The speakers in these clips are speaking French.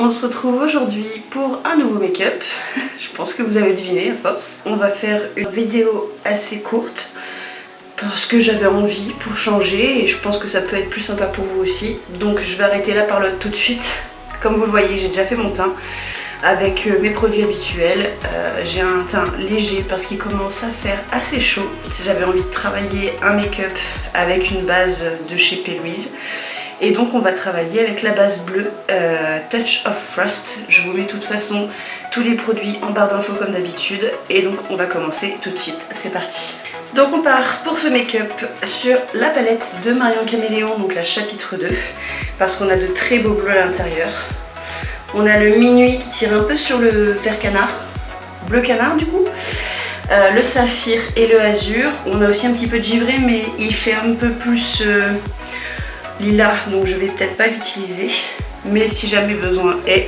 On se retrouve aujourd'hui pour un nouveau make-up. Je pense que vous avez deviné à force. On va faire une vidéo assez courte parce que j'avais envie pour changer et je pense que ça peut être plus sympa pour vous aussi. Donc je vais arrêter la parlotte tout de suite. Comme vous le voyez, j'ai déjà fait mon teint avec mes produits habituels. J'ai un teint léger parce qu'il commence à faire assez chaud. J'avais envie de travailler un make-up avec une base de chez P. Louise. Et donc on va travailler avec la base bleue Touch of Frost. Je vous mets de toute façon tous les produits en barre d'infos comme d'habitude. Et donc on va commencer tout de suite, c'est parti. Donc on part pour ce make-up sur la palette de Marion Caméléon, donc la chapitre 2. Parce qu'on a de très beaux bleus à l'intérieur. On a le minuit qui tire un peu sur le vert canard, bleu canard du coup. Le saphir et le azur. On a aussi un petit peu de givré mais il fait un peu plus... lilas, donc je vais peut-être pas l'utiliser, mais si jamais besoin est,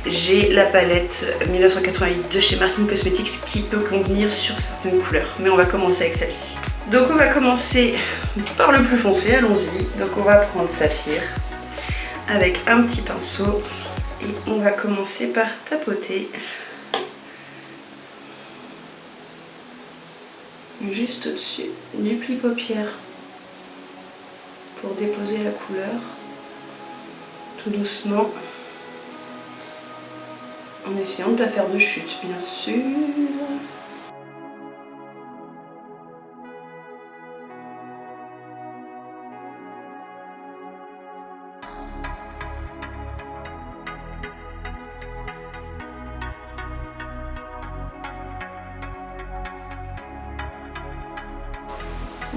j'ai la palette 1988 de chez Martin Cosmetics qui peut convenir sur certaines couleurs, mais on va commencer avec celle-ci. Donc on va commencer par le plus foncé, allons-y. Donc on va prendre saphir avec un petit pinceau et on va commencer par tapoter juste au-dessus du pli paupière pour déposer la couleur tout doucement en essayant de ne pas faire de chute bien sûr.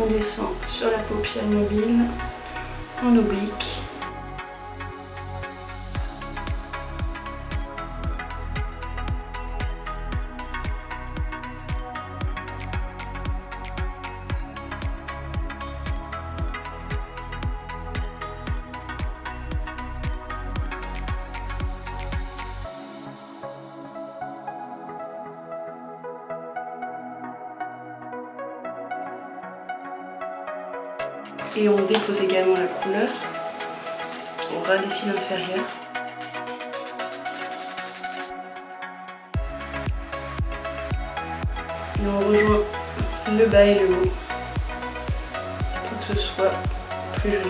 On descend sur la paupière mobile en oblique. Et on dépose également la couleur au ras des cils inférieurs. Et on rejoint le bas et le haut pour que ce soit plus joli.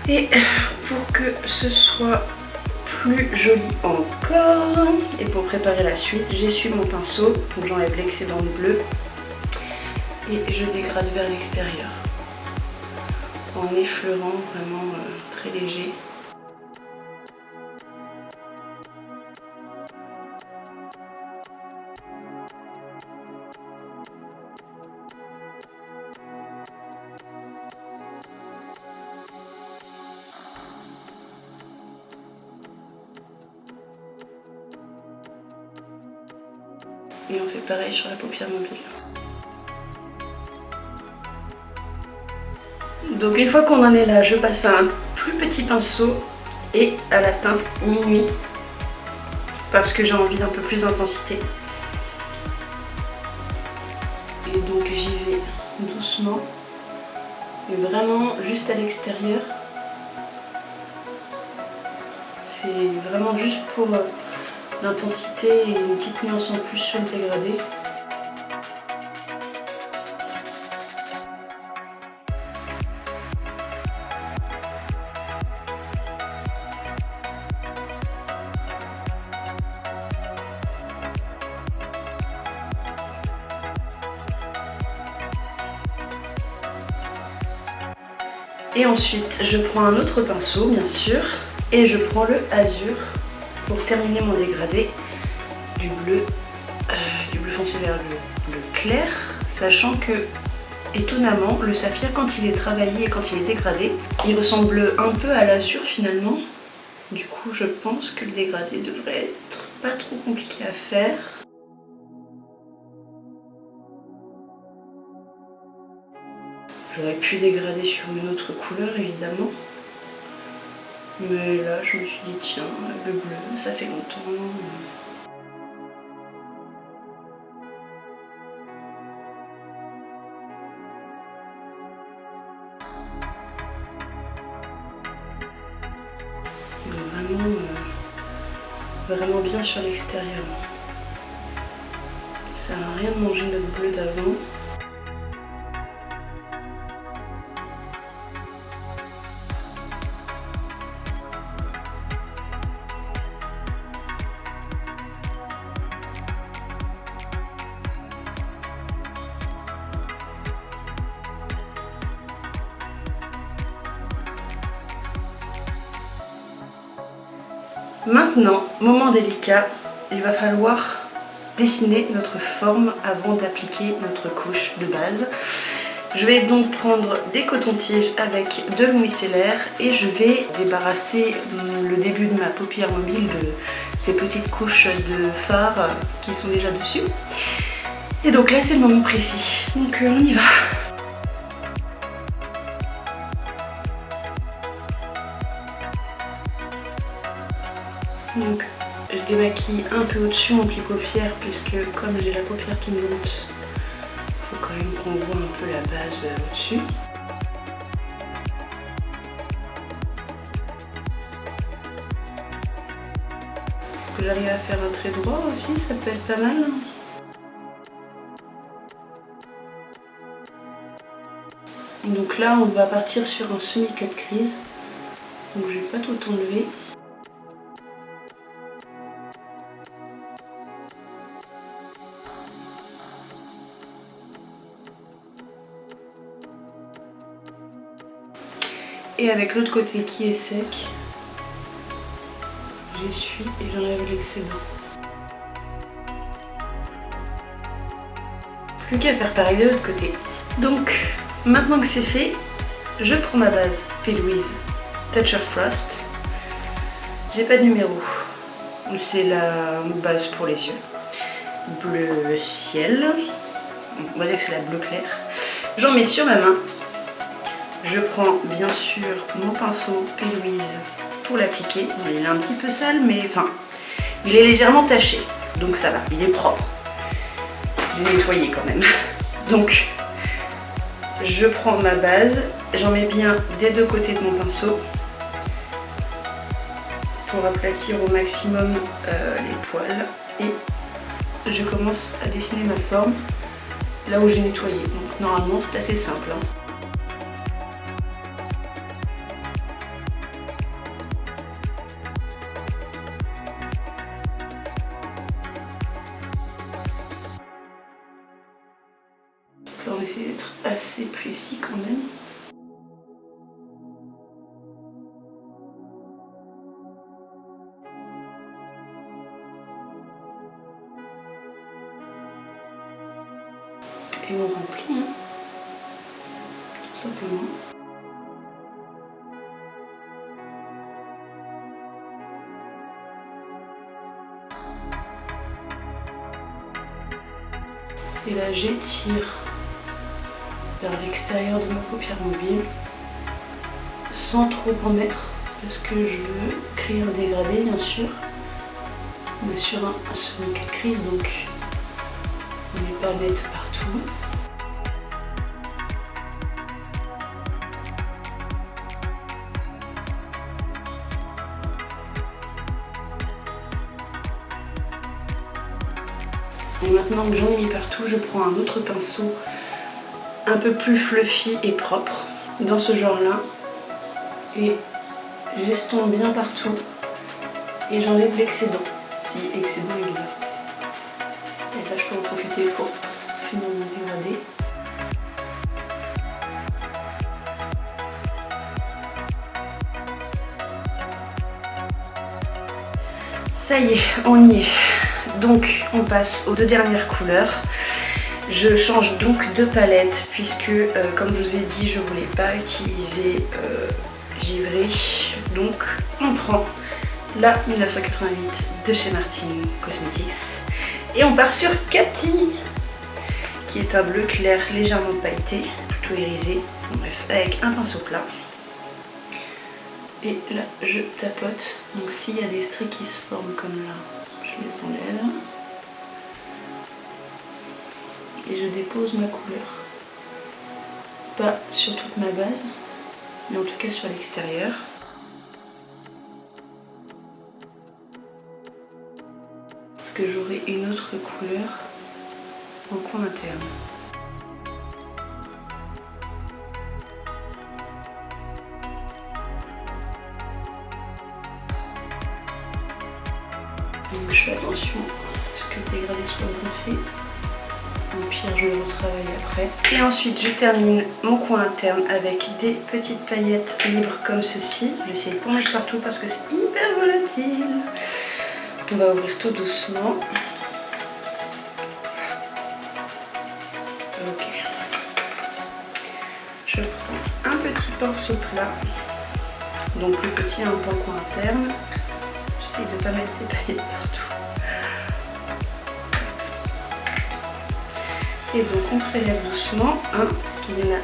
Et pour que ce soit plus joli encore, et pour préparer la suite, j'essuie mon pinceau, donc j'enlève l'excédent de bleu et je dégrade vers l'extérieur en effleurant vraiment très léger. Et on fait pareil sur la paupière mobile. Donc une fois qu'on en est là, je passe à un plus petit pinceau et à la teinte minuit parce que j'ai envie d'un peu plus d'intensité. Et donc j'y vais doucement et vraiment juste à l'extérieur. C'est vraiment juste pour l'intensité et une petite nuance en plus sur le dégradé. Et ensuite, je prends un autre pinceau, bien sûr, et je prends le azur pour terminer mon dégradé du bleu foncé vers le bleu clair, sachant que, étonnamment, le saphir, quand il est travaillé et quand il est dégradé, il ressemble un peu à l'azur finalement. Du coup, je pense que le dégradé devrait être pas trop compliqué à faire. J'aurais pu dégrader sur une autre couleur évidemment, mais là je me suis dit tiens, le bleu ça fait longtemps. vraiment bien sur l'extérieur. Ça sert à rien de manger notre bleu d'avant. Maintenant, moment délicat, il va falloir dessiner notre forme avant d'appliquer notre couche de base. Je vais donc prendre des cotons-tiges avec de l'eau micellaire et je vais débarrasser le début de ma paupière mobile de ces petites couches de fard qui sont déjà dessus. Et donc là c'est le moment précis, donc on y va. Donc je démaquille un peu au-dessus mon pli paupière puisque comme j'ai la paupière tombante, il faut quand même qu'on voit un peu la base au-dessus. Que j'arrive à faire un trait droit aussi, ça peut être pas mal. Donc là on va partir sur un semi-cut crease, donc je vais pas tout enlever. Et avec l'autre côté qui est sec, j'essuie et j'enlève l'excédent. Plus qu'à faire pareil de l'autre côté. Donc maintenant que c'est fait, je prends ma base P. Louise Touch of Frost. J'ai pas de numéro. C'est la base pour les yeux. Bleu ciel. On va dire que c'est la bleu clair. J'en mets sur ma main. Je prends bien sûr mon pinceau P. Louise pour l'appliquer. Il est un petit peu sale, mais enfin, il est légèrement taché. Donc ça va, il est propre. J'ai nettoyé quand même. Donc, je prends ma base. J'en mets bien des deux côtés de mon pinceau pour aplatir au maximum les poils. Et je commence à dessiner ma forme là où j'ai nettoyé. Donc normalement c'est assez simple. On va essayer d'être assez précis quand même. Et on remplit, hein, tout simplement. Et là j'étire vers l'extérieur de ma paupière mobile sans trop en mettre parce que je veux créer un dégradé bien sûr. On est sur un semi-cut crease donc on n'est pas net partout. Et maintenant que j'en ai mis partout, je prends un autre pinceau un peu plus fluffy et propre dans ce genre là et j'estompe bien partout et j'enlève l'excédent si excédent il y a. Et là je peux en profiter pour finir mon dégradé. Ça y est, on y est. Donc on passe aux deux dernières couleurs. Je change donc de palette puisque comme je vous ai dit je voulais pas utiliser givré. Donc on prend la 1988 de chez Martin Cosmetics et on part sur Cathy qui est un bleu clair légèrement pailleté, plutôt irisé, bref avec un pinceau plat. Et là je tapote, donc s'il y a des traits qui se forment comme là, je les enlève. Et je dépose ma couleur. Pas sur toute ma base, mais en tout cas sur l'extérieur. que j'aurai une autre couleur en coin interne. Donc je fais attention à ce que le dégradé soit bien fait. Au pire, je le retravaille après. Et ensuite, je termine mon coin interne avec des petites paillettes libres comme ceci. J'essaie de plonger partout parce que c'est hyper volatile. On va ouvrir tout doucement. Ok. Je prends un petit pinceau plat. Donc plus petit pour le coin interne. J'essaie de ne pas mettre des paillettes partout. Et donc on prélève doucement, parce qu'il y en a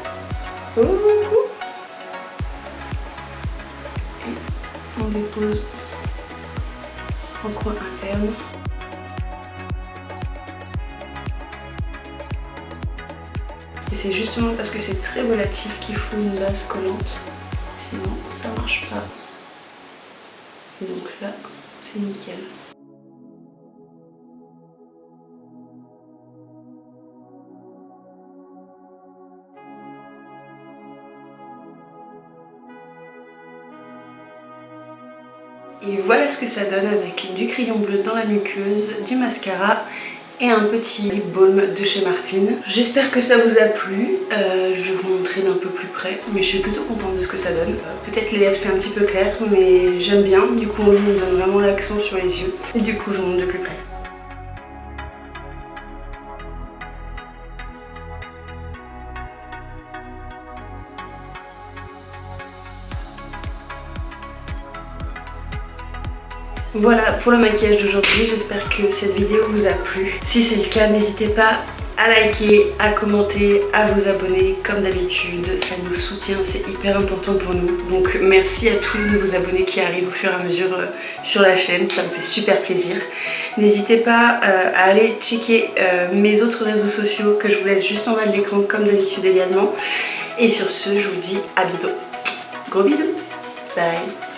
beaucoup. Et on dépose en coin interne. Et c'est justement parce que c'est très volatile qu'il faut une base collante. Sinon ça marche pas. Et donc là, c'est nickel. Et voilà ce que ça donne avec du crayon bleu dans la muqueuse, du mascara et un petit lip balm de chez Martine. J'espère que ça vous a plu. Je vais vous montrer d'un peu plus près, mais je suis plutôt contente de ce que ça donne. Peut-être les lèvres c'est un petit peu clair, mais j'aime bien. Du coup on donne vraiment l'accent sur les yeux. Du coup je vous montre de plus près. Voilà pour le maquillage d'aujourd'hui, j'espère que cette vidéo vous a plu. Si c'est le cas, n'hésitez pas à liker, à commenter, à vous abonner comme d'habitude. Ça nous soutient, c'est hyper important pour nous. Donc merci à tous les nouveaux abonnés qui arrivent au fur et à mesure sur la chaîne, ça me fait super plaisir. N'hésitez pas à aller checker mes autres réseaux sociaux que je vous laisse juste en bas de l'écran comme d'habitude également. Et sur ce, je vous dis à bientôt. Gros bisous, bye.